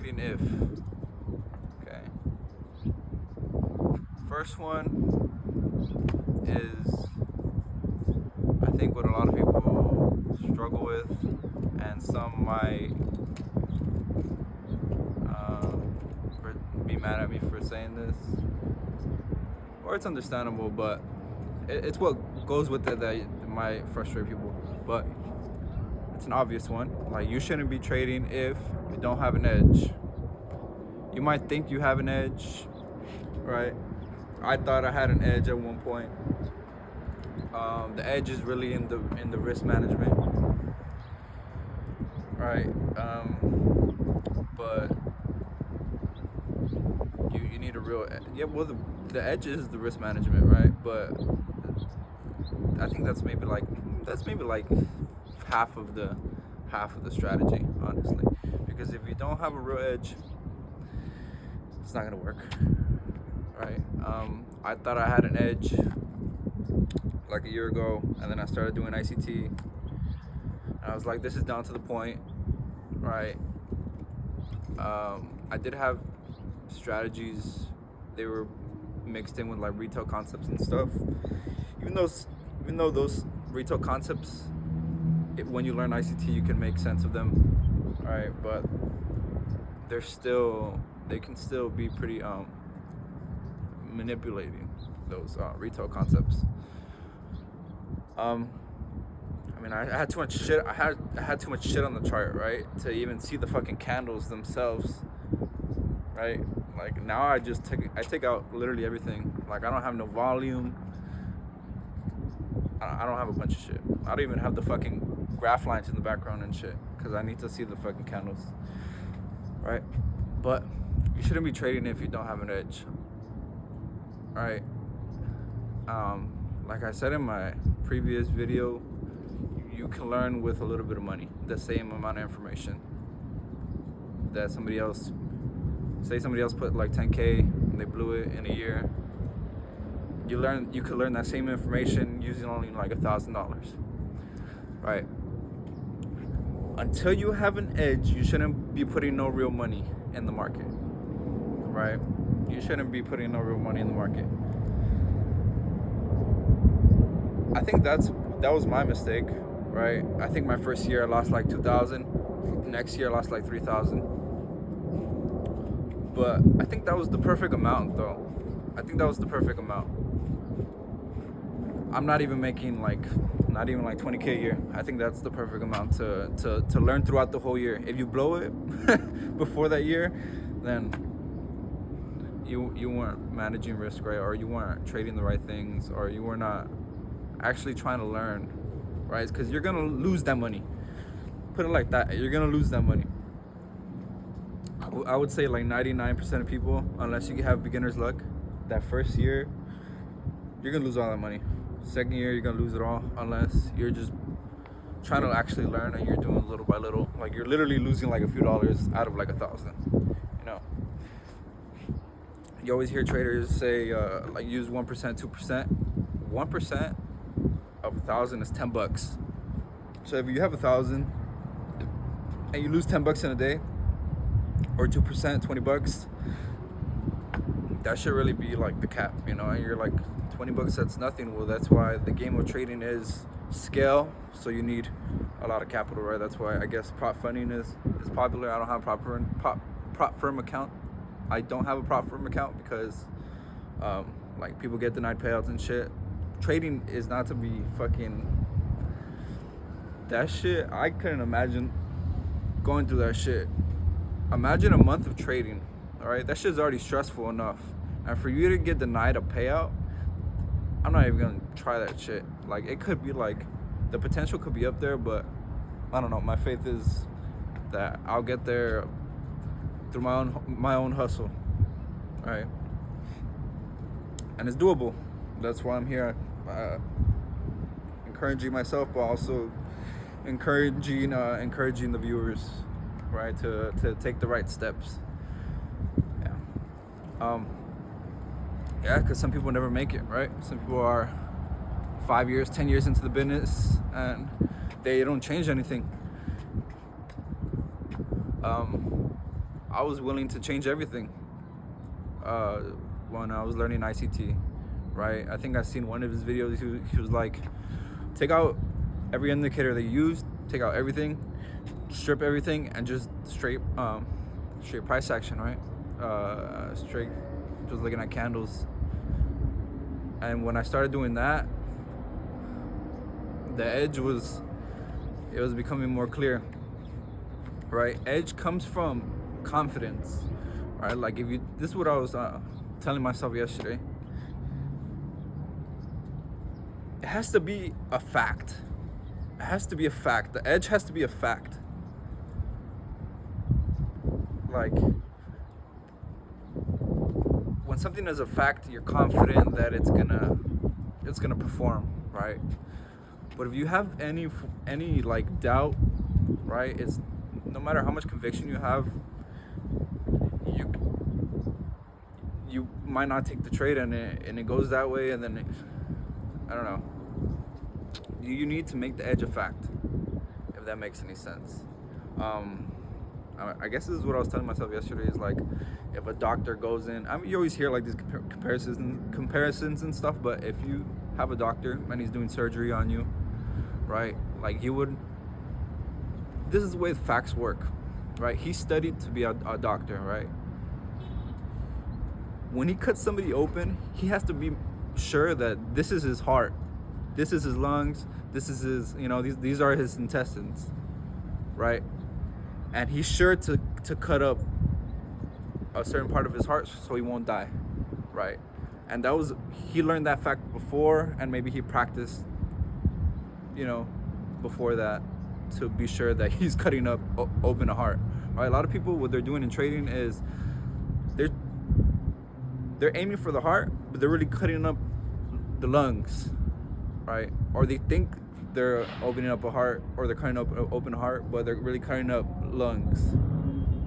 trading if. Okay. First one is, I think, what a lot of people struggle with, and some might be mad at me for saying this, or it's understandable, but it's what goes with it that might frustrate people. But it's an obvious one. Like, you shouldn't be trading if you don't have an edge. You might think you have an edge, right? I thought I had an edge at one point. The edge is really in the risk management, right? But you need a real well, the edge is the risk management, right? But I think that's maybe like half of the strategy, honestly, because if you don't have a real edge, it's not gonna work, right? I thought I had an edge like a year ago, and then I started doing ICT, and I was like, this is down to the point, right? I did have strategies. They were mixed in with like retail concepts and stuff. Even though those retail concepts, when you learn ICT, you can make sense of them, right? But they can still be pretty manipulating those retail concepts. I mean, I had too much shit. I had too much shit on the chart, right, to even see the fucking candles themselves, right? Like, now I take out literally everything. Like, I don't have no volume. I don't have a bunch of shit. I don't even have the fucking graph lines in the background and shit, because I need to see the fucking candles, right? But you shouldn't be trading if you don't have an edge, right? Like I said in my previous video, you can learn with a little bit of money the same amount of information that somebody else put like 10K and they blew it in a year. You could learn that same information using only like $1,000, right? Until you have an edge, you shouldn't be putting no real money in the market, right? You shouldn't be putting no real money in the market. I think that was my mistake, right? I think my first year I lost like 2,000. Next year I lost like 3,000. But I think that was the perfect amount, though. I think that was the perfect amount. I'm not even making like 20K a year. I think that's the perfect amount to learn throughout the whole year. If you blow it before that year, then you weren't managing risk right, or you weren't trading the right things, or you were not actually trying to learn, right? Because you're gonna lose that money. Put it like that. You're gonna lose that money. I would say like 99% of people, unless you have beginner's luck, that first year you're gonna lose all that money. Second year you're gonna lose it all, unless you're just trying to actually learn and you're doing little by little. Like, you're literally losing like a few dollars out of like 1,000. You know, you always hear traders say like use 1%, 2%. 1% of 1,000 is $10. So if you have 1,000 and you lose $10 in a day, or 2%, $20, that should really be like the cap, you know? And you're like, $20, that's nothing. Well, that's why the game of trading is scale, so you need a lot of capital, right? That's why I guess prop funding is popular. I don't have a prop firm account. I don't have a prop firm account because like, people get denied payouts and shit. Trading is not to be fucking, that shit, I couldn't imagine going through that shit. Imagine a month of trading, all right? That shit's already stressful enough. And for you to get denied a payout, I'm not even gonna try that shit. Like, it could be like, the potential could be up there, but I don't know. My faith is that I'll get there through my own hustle, right? And it's doable. That's why I'm here, encouraging myself, but also encouraging the viewers, right, to take the right steps. Yeah, because some people never make it, right? Some people are 5 years, 10 years into the business and they don't change anything. I was willing to change everything when I was learning ICT, right? I think I've seen one of his videos. He was like, take out every indicator that you used, take out everything, strip everything, and just straight price action, right? Straight, just looking at candles. And when I started doing that, the edge was becoming more clear, right? Edge comes from confidence, right? Like this is what I was telling myself yesterday. It has to be a fact. It has to be a fact. The edge has to be a fact. Like, when something is a fact, you're confident that it's gonna perform, right? But if you have any like doubt, right? It's no matter how much conviction you have, you might not take the trade, and it goes that way, and then I don't know. You need to make the edge a fact, if that makes any sense. I guess this is what I was telling myself yesterday, is like, if a doctor goes in, I mean, you always hear like these comparisons and stuff, but if you have a doctor and he's doing surgery on you, right, like this is the way facts work, right? He studied to be a doctor, right? When he cuts somebody open, he has to be sure that this is his heart, this is his lungs, this is his, these are his intestines, right? And he's sure to cut up a certain part of his heart so he won't die, right? And he learned that fact before, and maybe he practiced, before that, to be sure that he's cutting up open a heart, right? A lot of people, what they're doing in trading is they're aiming for the heart, but they're really cutting up the lungs, right? Or they think they're opening up a heart, or they're cutting up open heart, but they're really cutting up lungs,